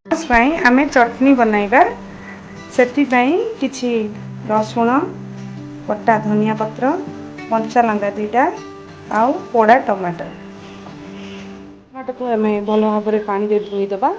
आमे चटनी बनाइबा सेतिपाई किछि रसुण कटा धनिया पत्र कंचा लंका दुईटा आउ पोड़ा टमाटर टमाटर को आम भल भाव में पानी दे धोईदबा।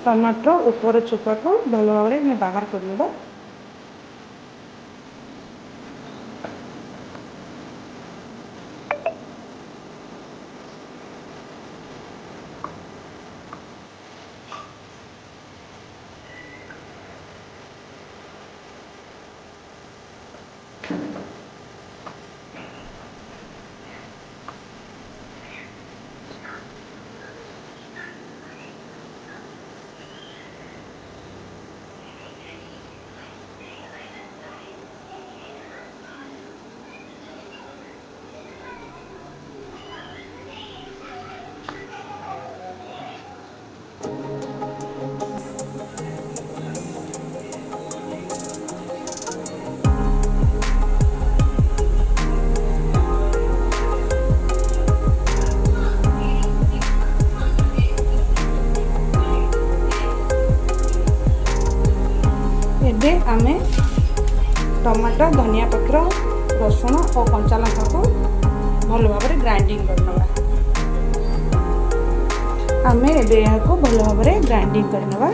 टमाटर ऊपर चोपा को भल भाव में बाहर करदेबा। एबे आमे टमाटर धनिया पत्र रसुण और कंचा लंका को भल भाव में ग्राइंडिंग करनवा। आमे एबे यहाँ को भल भाव में ग्राइंडिंग करनवा।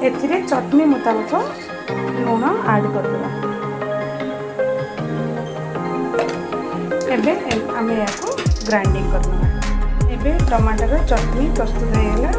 एथिरे चटनी मुताबिक लुण ऐड करदेबा। एबे आमे याको ग्राइंडिंग करनवा। एबे टमाटर चटनी प्रस्तुत हो गला।